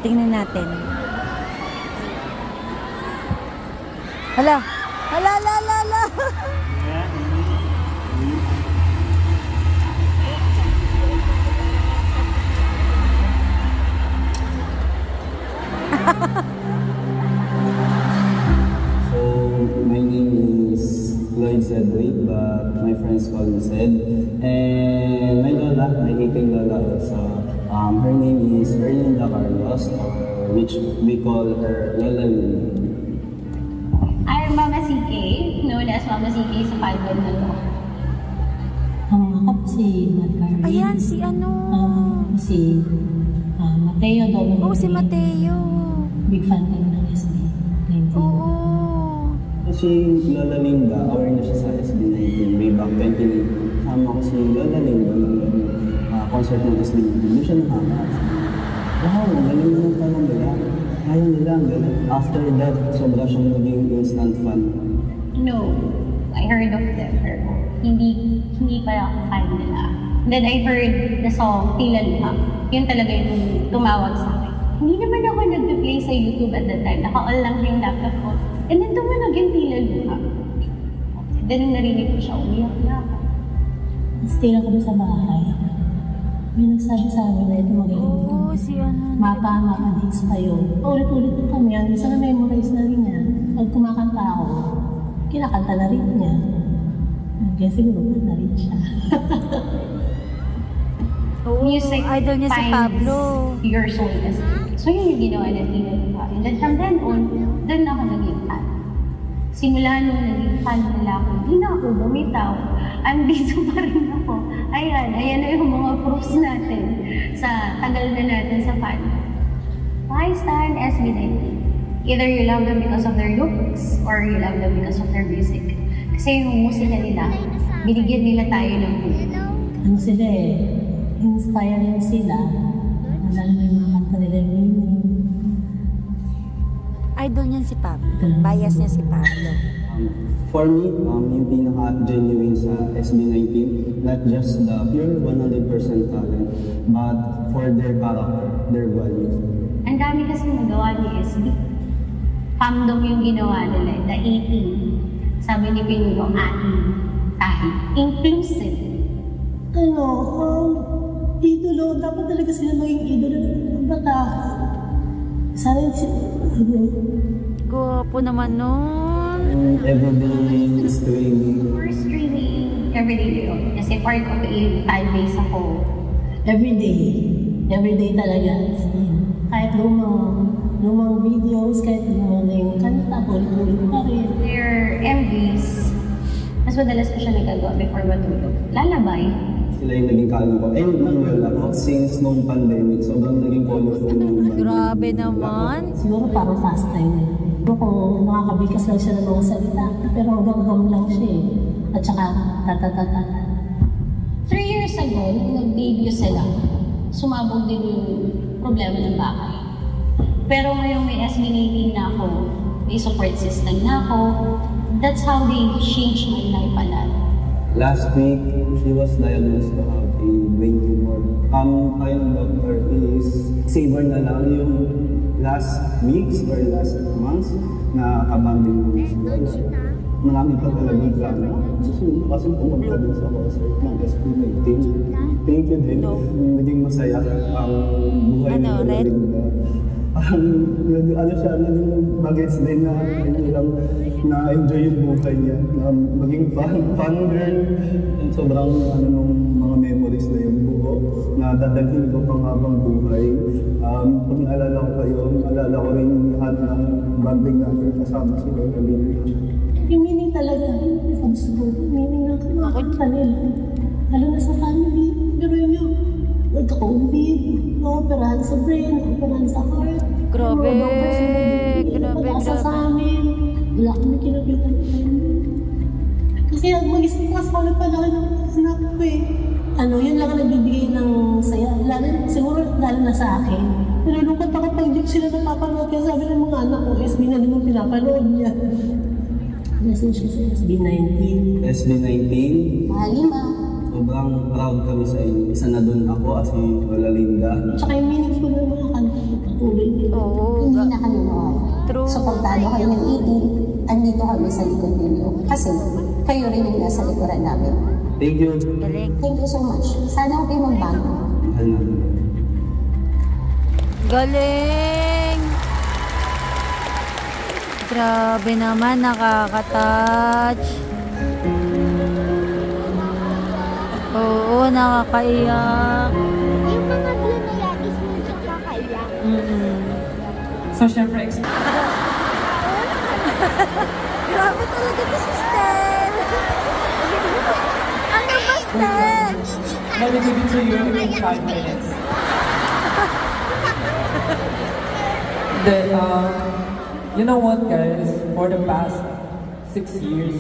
Tingnan natin. Hala! Hala, la, la, la! So, my name is Lloyd Cedric, but my friends call me Ced. And my lola, my ating lola also, her name is Erlinda Carlos, which we call her Lola Lily. I'm Mama CK, known as Mama CK sa Palbon na to. Ang makap si Margarine. Ayan, si ano? Si Mateo Dominic. Oh, si Mateo. Big fan din ng SB19. Oo. Si Lola Linda, aware na siya sa SB19 way back 2019. Sama ko si Lola Linda nung concert ng SB19. Doon siya nakaka. Wow, galing naman pala nila. Ayaw nila, ang galing. After that, sobra siyang naging instant fan. No, I heard of them, pero hindi pa ako fan nila. Then I heard the song Tila Luha. Yun talaga yung tumawag sa akin. Hindi naman ako nag-play sa YouTube at that time. Naka-all lang yung laptop ko. And then tumanog yung Tila Luha. Then nung narinig ko siya, umiyak na ako. Stay lang kami sa bahay. May nagsabi sa amin na ito magaling ito. Oo, si ano? Mapa dates pa yun. Ulit-ulit po kami yan. Minsan na-memorize na rin niya. Pag kumakanta ako, kinakanta na rin niya. Kaya siguro na rin siya. Oo, Music idol niya si finds Pablo. your soul as so yun yung ginawa ng Tila Luha. And then from then on, doon ako naging fan. Simula nung naging fan nila ako, hindi na ako bumitaw. Andito pa rin ako. Ayan na yung mga proofs natin sa tagal na natin sa fan. Why stand SB19? Either you love them because of their looks or you love them because of their music. Kasi yung musika nila, binigyan nila tayo ng buhay. Ano sila inspiring sila. Lalo na yung mga kanta nila yung meaning. Idol niyan si Pablo. Bias niya si Pablo. For me, yung pinaka-genuine sa SB19, not just the pure 100% talent, but for their character, their values. Ang dami kasi nagawa ni SB. Fandom yung ginawa nila, the 18. Sabi ni Pinuno, tahi. Inclusive. Idolo, dapat talaga sila maging idolo ng bata. Sana yung Gwapo naman nun. And everyday streaming. For streaming, everyday yun. Kasi part of a fan base ako. Everyday talaga. Kahit lumang videos, kahit lumang na yung kanta, ulit-ulit pa rin. Their MVs, mas madalas ko siya nagagawa before matulog. Lalabay. Sila yung naging kalong ko. And ng lola ko, since nung pandemic, sobrang naging colorful ng band. Grabe naman. Siguro parang fast time na. Kung makakabigkas lang siya ng mga salita, pero hanggang lang siya eh. At saka, tatatata. 3 years ago, nung nag-debut sila, sumabog din yung problema ng bahay. Pero ngayong may SB19 na ako, may support system na ako, that's how they changed my life a lot. Last week, she was diagnosed to have a brain tumor. Ang doctor is savor na lang yung last weeks or last months na abandon mo si Lola. Marami pa talagang plano. Susunod kasi pumunta din sa concert ng SB19. Thank you din. Naging masaya ang buhay ng Lola Linda. Naging bagets din na hindi lang na-enjoy yung buhay niya. Na maging fun girl. And sobrang nung mga memories na yung buo na dadalhin ko pang habang buhay. Pag naalala ko kayo, naalala ko rin lahat ng banding natin kasama si Lola Linda. Yung meaning talaga, meaning ng mga kanta nila. Lalo na sa family, pero nyo, nagka-COVID, operahan sa brain, operahan sa heart. Grabe, Mga doctors na grabe. sa amin. Wala kami kinabitan ng family. Kasi mag-isip ka sa ulit pala ng anak ko eh. Yun lang ang nagbibigay ng saya. Siguro lalo na sa akin. Nalulungkot ako pag hindi sila napapanood. Kaya sabi ng mga anak ko, SB na naman pinapanood niya. Message ko sa SB19. SB19, Halima. Sobrang proud kami sa inyo. Isa na doon ako at si Lola Linda. Tsaka yung meaningful ng mga kanta ko patuloy. Oo. Hindi na kami mawala. True. Suportado kayo ng igil, andito kami sa likod ninyo. Kasi kayo rin yung nasa likuran namin. Thank you. Galing. Thank you so much. Sana huwag kayo magbago. Mahal namin. Galing! Grabe naman, nakaka-touch. Oo, nakakaiyak. Yung mga blue na yan is medyo kakaiyak. So, syempre, Grabe talaga to si Stel. Ano ba, Stel? let me give it to you in 5 minutes. Then, you know what, guys? For the past 6 years,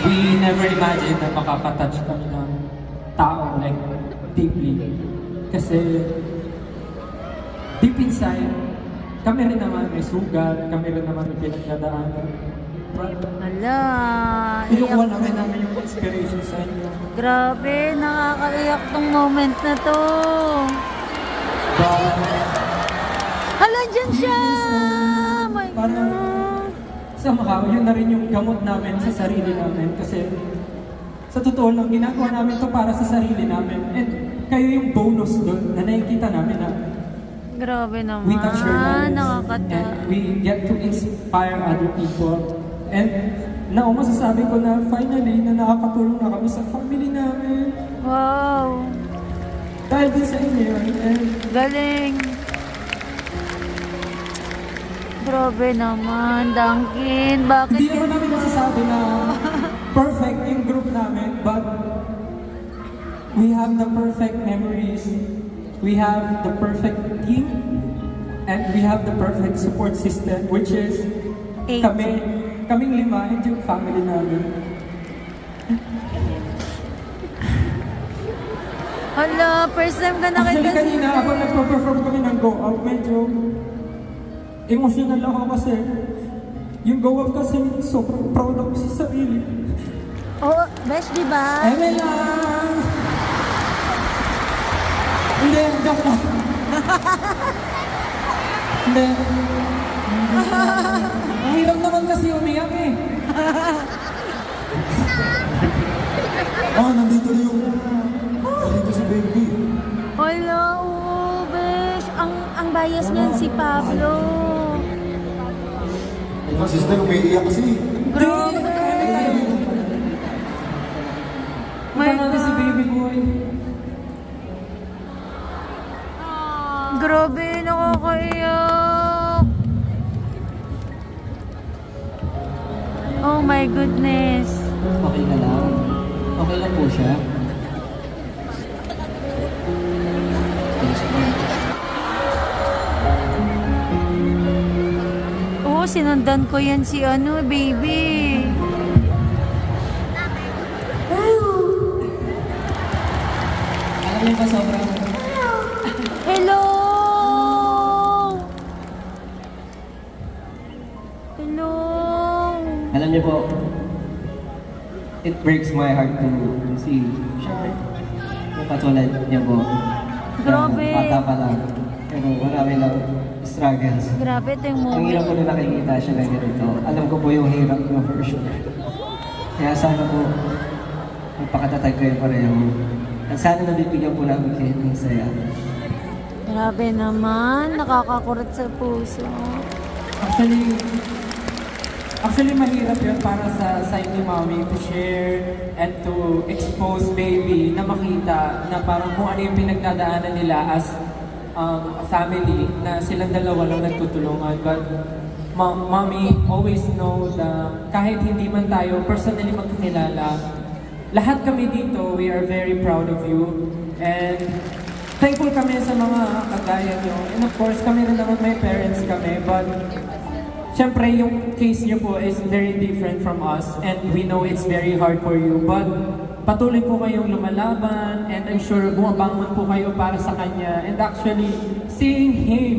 we never imagined na makakatouch kami ng tao, like, deeply. Kasi, deep inside, kami rin naman may sugat, kami rin naman may pinagdadaanan. But, Hala, kinukuha iyak. namin yung inspiration sa inyo. Grabe, nakakaiyak tong moment na to. But, Hala, dyan siya! My Parang- God. somehow, yun na rin yung gamot namin sa sarili namin. Kasi, sa totoo lang, ginagawa namin to para sa sarili namin. And kayo yung bonus doon na nakikita namin na Grabe naman, we touch your lives. nakakata. And we get to inspire other people. And masasabi ko na finally na nakakatulong na kami sa family namin. Wow, Dahil din sa inyo. And galing. Grabe naman, Duncan. Bakit? hindi naman namin masasabi na perfect yung group namin, but we have the perfect memories, we have the perfect team, and we have the perfect support system, which is 8. kaming 5 and yung family namin. Hala, first time ka Actually, nakita kanina habang nagpa-perform kami ng Go Up, medyo emotional ako kasi yung Go Up kasi sobrang proud ako sa sarili. Oh, Besh, di ba? Eme lang! Hindi, joke lang. Hindi. Ang hirap naman kasi umiyak eh. Nandito na yung... Nandito si baby. Hala, oo, Besh. Ang bias niyan si Pablo. Yung sister, umiiyak kasi. Grabe. Punta natin si baby boy. Grabe, nakakaiyak. Oh my goodness. Okay na lang. Okay lang po siya. Oo, sinundan ko yan si baby. Alam niyo ba sobrang... Hello! Hello! Alam niyo po, it breaks my heart to see, syempre, yung katulad niya po. Grabe. Bata pa lang. Pero marami lang struggles. Grabe, ito yung Ang hirap moment. ko na nakikita siya na ganito. Alam ko po yung hirap ng version. Kaya sana po, magpakatatag kayo pareho. At sana nabibigyan po namin kayo ng saya. Grabe naman, nakakakurot sa puso. Actually, mahirap yun para sa side ni mommy to share and to expose baby na makita na parang kung ano yung pinagdadaanan nila as a family na silang dalawa lang nagtutulungan. But mommy always know na kahit hindi man tayo personally magkakilala, lahat kami dito, we are very proud of you. And thankful kami sa mga kagaya nyo. And of course, kami rin naman may parents kami. But syempre, yung case nyo po is very different from us. And we know it's very hard for you. But patuloy po kayong lumalaban. And I'm sure bumabangon po kayo para sa kanya. And actually, seeing him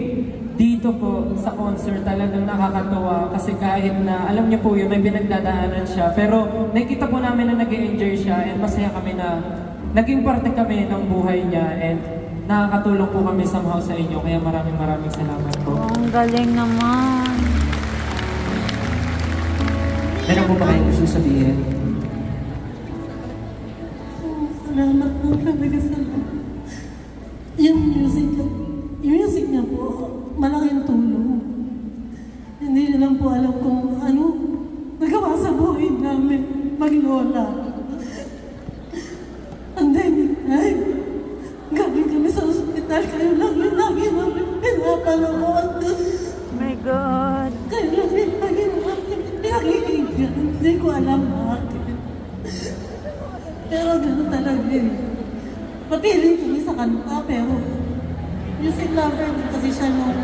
dito dito po sa concert talagang nakakatuwa kasi kahit na alam niyo po yun may pinagdadaanan siya pero nakikita po namin na nag-enjoy siya and masaya kami na naging parte kami ng buhay niya and nakakatulong po kami somehow sa inyo kaya maraming salamat po. Oh, ang galing naman. Meron po ba kayong gusto sabihin? Salamat po talaga sa lahat. Yung music niya po, malaking tulong. Hindi niyo lang po alam kung ano nagawa sa buhay namin maglola. And then, ay, galing kami sa ospital, kayo lang yung lagi namin pinapanood. Oh my God. Kayo lang yung lagi namin pinakikinggan. Hindi ko alam bakit. Pero gano'n talaga eh. Mapili kami sa kanta, pero music lover kasi siya nung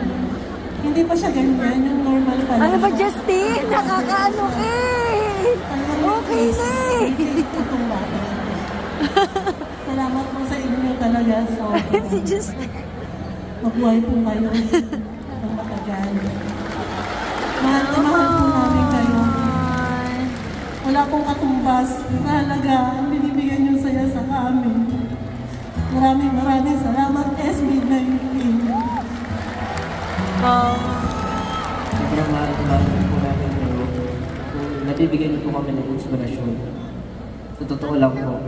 hindi pa siya ganyan, yung normal pa lang. Ano ba, Justin? Nakakaano ka eh. Okay na eh. Itong bata. Salamat po sa inyo talaga. So, Si Justin. mabuhay po kayo ng matagal. Mahal na mahal po namin kayo. Wala pong katumbas. Mahalaga ang binibigyan yung saya sa amin. Maraming salamat, SB19. Sobrang mahal po namin kayo. Kung nabibigyan niyo po kami ng inspirasyon, sa totoo lang po,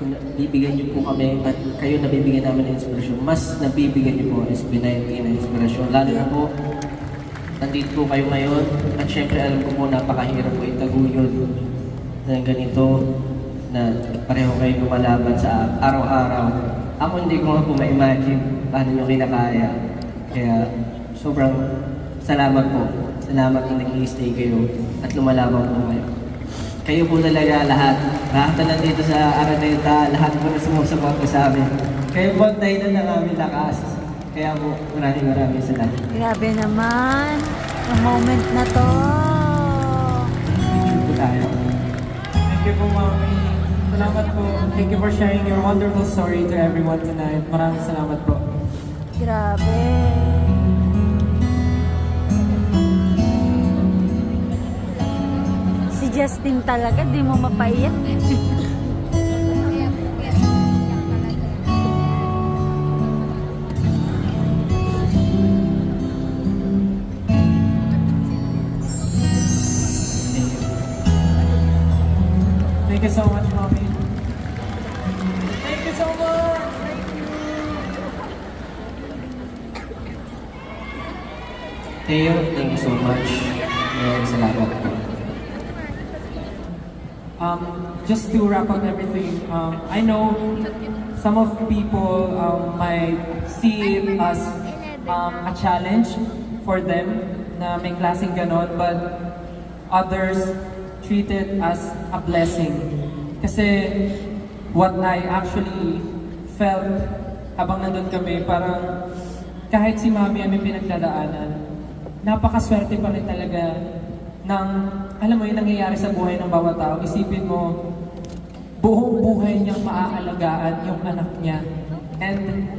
kung nabibigyan niyo po kami at kayo nabibigyan namin ng inspirasyon, mas nabibigyan niyo po ang SB19 ng inspirasyon. Lalo na po, nandito po kayo ngayon at syempre alam ko po napakahirap po itaguyod na ganito na pareho kayo lumalaban sa araw-araw. Ako hindi ko nga po ma-imagine paano nyo kinakaya. Kaya sobrang salamat po. Salamat na nag-i-stay kayo at lumalaban po kayo. Kayo po talaga lahat. Lahat na nandito sa Araneta, lahat po na sumusuporta sa amin. Kayo po ang dahilan ng aming lakas. Kaya po maraming salamat. Grabe naman. Ang moment na to. Picture po tayo. Thank you po, Mami. Salamat po. Thank you for sharing your wonderful story to everyone tonight. Maraming salamat po. Grabe. Si Justin talaga, di mo mapaiyak. Thank you so much, Mommy. Thank you so much. Thank you. Theo, thank you so much. Maraming salamat po. Just to wrap up everything, I know some of people might see it as a challenge for them na may klaseng ganon, but others treat it as a blessing. Kasi what I actually felt habang nandun kami, parang kahit si Mami ay may pinagdadaanan, napakaswerte pa rin talaga ng, alam mo yung nangyayari sa buhay ng bawat tao. Isipin mo, buong buhay niyang maaalagaan yung anak niya. And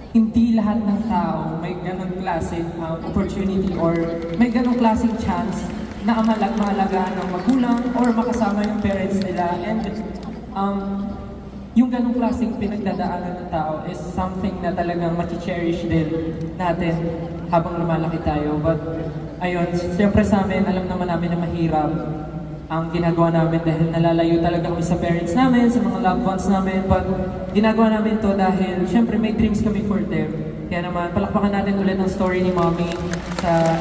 hindi lahat ng tao may ganong klaseng opportunity or may ganong klaseng chance na maalagaan ng magulang or makasama yung parents nila. And yung ganong klaseng pinagdadaanan ng tao is something na talagang mati-cherish din natin habang lumalaki tayo. But ayun, siyempre sa amin, alam naman namin na mahirap ang ginagawa namin dahil nalalayo talaga kami sa parents namin, sa mga loved ones namin. But ginagawa namin to dahil siyempre may dreams kami for them. Kaya naman, palakpakan natin ulit ang story ni Mommy.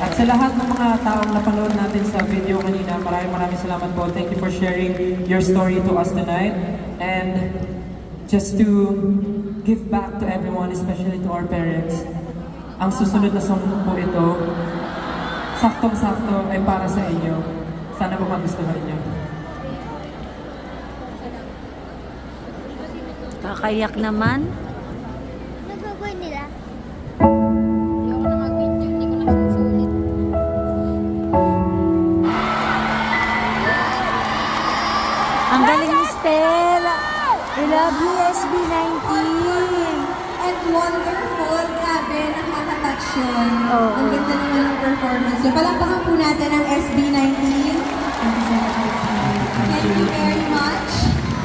At sa lahat ng mga taong napanood natin sa video kanina, maraming salamat po. Thank you for sharing your story to us tonight. And just to give back to everyone, especially to our parents, ang susunod na song po ito, saktong-sakto ay para sa inyo. Sana po magustuhan niyo. Kakayak naman. Nagbaboy nila. Ayoko na mag-video, hindi ko na susulit. Ang galing ni Stella. We love you, SB19. And wonderful, grabe, nakaka-touch reaction. Oo. Ang ganda naman ng performance. So, palakpakan po natin ang SB19. Thank you very much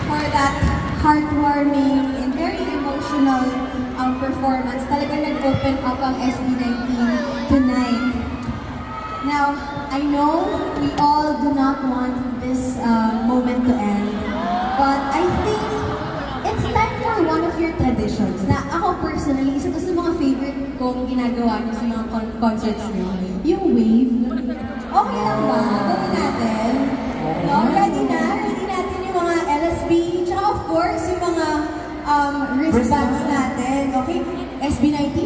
for that heartwarming and very emotional performance. Talagang nag-open up ang SB19 tonight. Now, I know we all do not want this moment to end, but I think it's time for one of your traditions. Na ako personally, isa to sa mga favorite kong ginagawa niyo sa mga concerts niyo, yung wave. Okay lang ba? Gawin natin. No? Ready na? Ready natin yung mga LSB, tsaka of course, yung mga wristbands natin. Okay? SB19,